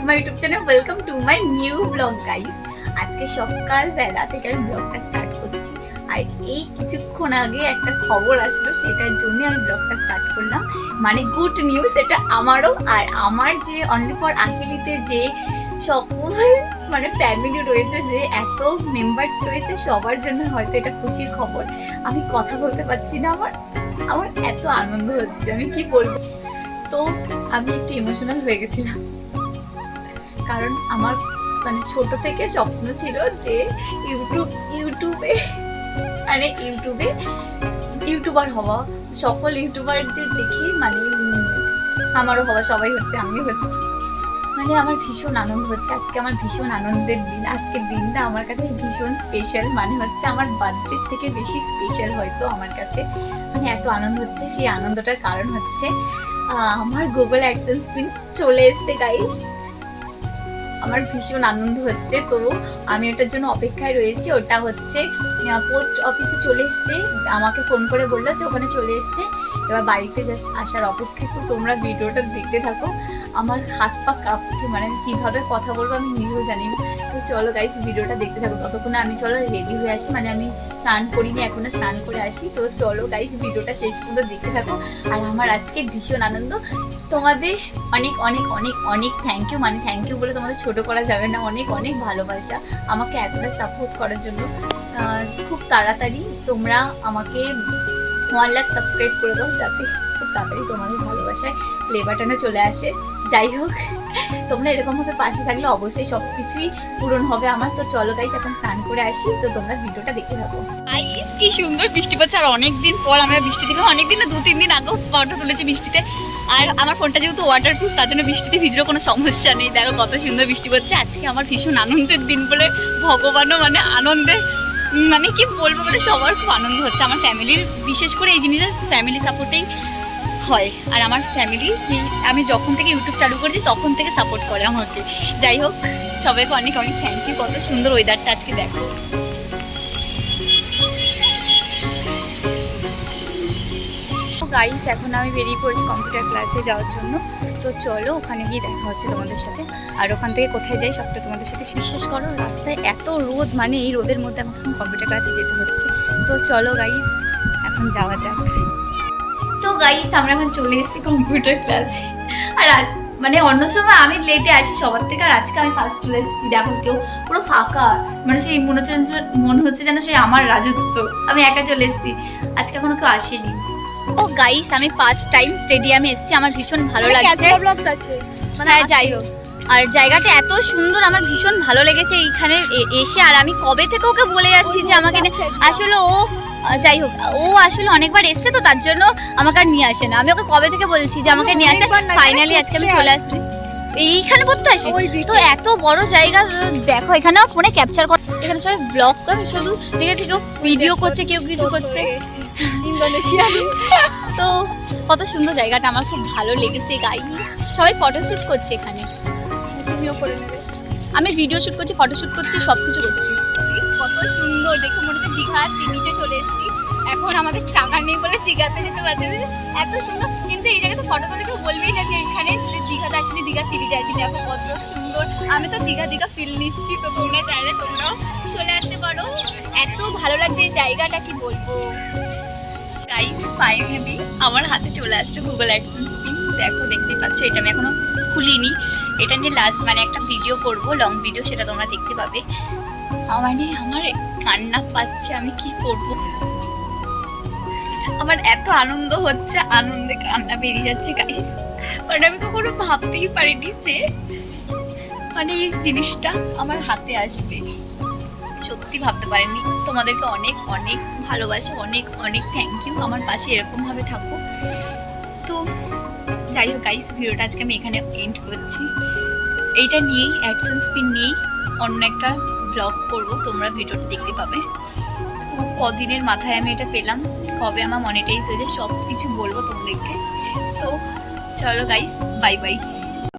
My YouTube channel, welcome to my new blog guys. আজকে সকালবেলা থেকে আমি ব্লগটা স্টার্ট করছি, আর এই কিছুক্ষণ আগে একটা খবর আসলো, সেটার জন্য আমি ব্লগটা স্টার্ট করলাম। মানে গুড নিউজ এটা আমারও, আর আমার যে অনলি ফর আখিলিতে যে সকল মানে ফ্যামিলি রয়েছে, যে এত মেম্বার্স রয়েছে, সবার জন্য হয়তো এটা খুশির খবর। আমি কথা বলতে পারছি না, আমার এত আনন্দ হচ্ছে, আমি কি বলবো। তো আমি একটু ইমোশনাল হয়ে গেছিলাম, কারণ আমার মানে ছোট থেকে স্বপ্ন ছিল যে ইউটিউবে মানে ইউটিউবার হওয়া। সকল ইউটিউবারদের দেখে মানে আমারও হওয়া, সবাই হচ্ছে, আমিও হচ্ছি। মানে আমার ভীষণ আনন্দ হচ্ছে, আজকে আমার ভীষণ আনন্দের দিন। আজকের দিনটা আমার কাছে ভীষণ স্পেশাল, মানে হচ্ছে আমার বার্থডে থেকে বেশি স্পেশাল হয়তো আমার কাছে। মানে এত আনন্দ হচ্ছে, সেই আনন্দটার কারণ হচ্ছে আমার গুগল অ্যাডসেন্স পিন চলে এসছে গাইস। আমার ভীষণ আনন্দ হচ্ছে, তো আমি ওটার জন্য অপেক্ষায় রয়েছি। ওটা হচ্ছে পোস্ট অফিসে চলে এসছে, আমাকে ফোন করে বললো যে ওখানে চলে এসছে, এবার বাড়িতে জাস্ট আসার অপেক্ষা। তো তোমরা ভিডিওটা দেখতে থাকো, আমার হাত পা কাঁপছে, মানে আমি কিভাবে কথা বলবো আমি নিজেও জানি না। তো চলো গাইস ভিডিওটা দেখতে থাকো, ততক্ষণে আমি চলো রেডি হয়ে আসি, মানে আমি স্নান করিনি এখনো, স্নান করে আসি। তো চলো গাইস ভিডিওটা শেষ পর্যন্ত দেখতে থাকো। আর আমার আজকে ভীষণ আনন্দ, তোমাদের অনেক অনেক অনেক অনেক থ্যাংক ইউ। মানে থ্যাংক ইউ বলে তোমাদের ছোট করা যাবে না, অনেক অনেক ভালোবাসা আমাকে এতটা সাপোর্ট করার জন্য। খুব তাড়াতাড়ি তোমরা আমাকে 1 লাখ সাবস্ক্রাইব করে দাও, যাতে খুব তাড়াতাড়ি তোমাদের ভালোবাসায় প্লে বাটনে চলে আসে। যাই হোক, তোমরা এরকম ভাবে পাশে থাকলে অবশ্যই সবকিছুই পূরণ হবে আমার। তো চলো গাইস এখন স্নান করে আসি, তো তোমরা ভিডিওটা দেখতে থাকো। গাইস কি সুন্দর বৃষ্টি পড়ছে, আর অনেকদিন পর আমরা বৃষ্টি দিলাম। অনেকদিন না 2-3 দিন আগেও ফটো তুলেছি বৃষ্টিতে, আর আমার ফোনটা যেহেতু ওয়াটারপ্রুফ, তার জন্য বৃষ্টিতে ভিজলেও কোনো সমস্যা নেই। দেখো কত সুন্দর বৃষ্টি পড়ছে। আজকে আমার ভীষণ আনন্দের দিন বলে ভগবানও মানে আনন্দে, মানে কি বলবো, মানে সবার খুব আনন্দ হচ্ছে। আমার ফ্যামিলির বিশেষ করে এই জিনিসটা ফ্যামিলি সাপোর্টেই হয়, আর আমার ফ্যামিলি আমি যখন থেকে ইউটিউব চালু করেছি তখন থেকে সাপোর্ট করে আমাকে। যাই হোক, সবাইকে অনেক অনেক থ্যাংক ইউ। কত সুন্দর ওয়েদারটা আজকে দেখো। গাইস এখন আমি বেরিয়ে পড়েছি কম্পিউটার ক্লাসে যাওয়ার জন্য। তো চলো ওখানে গিয়ে দেখা হচ্ছে তোমাদের সাথে, আর ওখান থেকে কোথায় যাই সবটা তোমাদের সাথে। বিশ্বাস করো রাস্তায় এত রোদ, মানে এই রোদের মধ্যে আমাকে কম্পিউটার ক্লাসে যেতে হচ্ছে। তো চলো গাইস এখন যাওয়া যাক। তো গাইস আমরা এখন চলে এসেছি কম্পিউটার ক্লাসে, আর মানে অন্য সময় আমি লেটে আসি সবার থেকে, আর আজকে আমি ফার্স্ট চলে এসেছি। দেখো কেউ পুরো ফাঁকা, মানে সেই মনে হচ্ছে যেন সেই আমার রাজত্ব, আমি একা চলে এসেছি, আজকে এখনো কেউ আসেনি। ও গাইস আমি ফার্স্ট টাইম স্টেডিয়ামে এসেছি, আমার ভীষণ ভালো লাগছে। মানে যাই হোক, আর জায়গাটা এত সুন্দর, আমার ভীষণ ভালো লেগেছে এইখানে এসে। আর আমি কবে থেকে ওকে বলে যাচ্ছি যে আমাকে আসলে ও, যাই হোক ও আসলে অনেকবার এসছে, তো তার জন্য আমাকে আর নিয়ে আসে না। আমি ওকে কবে থেকে বলছি যে আমাকে নিয়ে আসে, ফাইনালি আজকে আমি চলে আসছি। এইখানে পড়তে আসি, তো এত বড় জায়গা দেখো। এখানে ফোনে ক্যাপচার করে, এখানে সবাই ব্লগ করে, শুধু দেখেছি কেউ ভিডিও করছে, কেউ কিছু করছে। তো কত সুন্দর জায়গাটা, আমার খুব ভালো লেগেছে গাইস। সবাই ফটোশুট করছে এখানে, আমি ভিডিও শুট করছি, ফটোশুট করছি, সবকিছু করছি। কত সুন্দর দেখে মনে হচ্ছে দীঘা নিচে চলে এসেছি। এখন আমাদের টাকা নেই বলে দীঘাতে যেতে পারছি, এত সুন্দর। কিন্তু এই জায়গাতে ফটো তুলে কেউ বলবেই না যে এখানে দীঘাতে আসলে দীঘা সিরিজে আসি। দেখো কত সুন্দর, আমি তো দীঘা ফিল নিচ্ছি। তো তোমরা চাইলে তোমরাও চলে আসতে পারো, এত ভালো লাগছে এই জায়গাটা, কি বলবো। গাইস ফাইনালি আমার হাতে চলে আসলো গুগল অ্যাডসেন্স পিন। দেখো দেখতেই পাচ্ছ, এটা আমি এখনো খুলিনি। এটা নিয়ে লাস্ট মানে একটা ভিডিও করব, লং ভিডিও, সেটা তোমরা দেখতে পাবে। মানে আমার কান্না পাচ্ছে, আমি কি করব। আমার এত আনন্দ হচ্ছে, আনন্দে কান্না বেরিয়ে যাচ্ছে গাইস। মানে আমি কখনো ভাবতেই পারিনি যে মানে এই জিনিসটা আমার হাতে আসবে, সত্যি ভাবতে পারিনি। তোমাদেরকে অনেক অনেক ভালোবাসা, অনেক অনেক থ্যাংক ইউ, আমার পাশে এরকম ভাবে থাকো। তো যাই হোক গাইস, ভিডিওটা আজকে আমি এখানে এন্ড করছি। এইটা নিয়েই অ্যাডসেন্স পিন নিয়েই অন্য একটা ব্লগ করবো, তোমরা ভিডিওটা দেখতে পাবে। কদিনের মাথায় আমি এটা পেলাম, কবে আমার মনিটাইজ হয়ে যায় সব কিছু বলবো তোমাদেরকে। তো চলো গাইস, বাই বাই।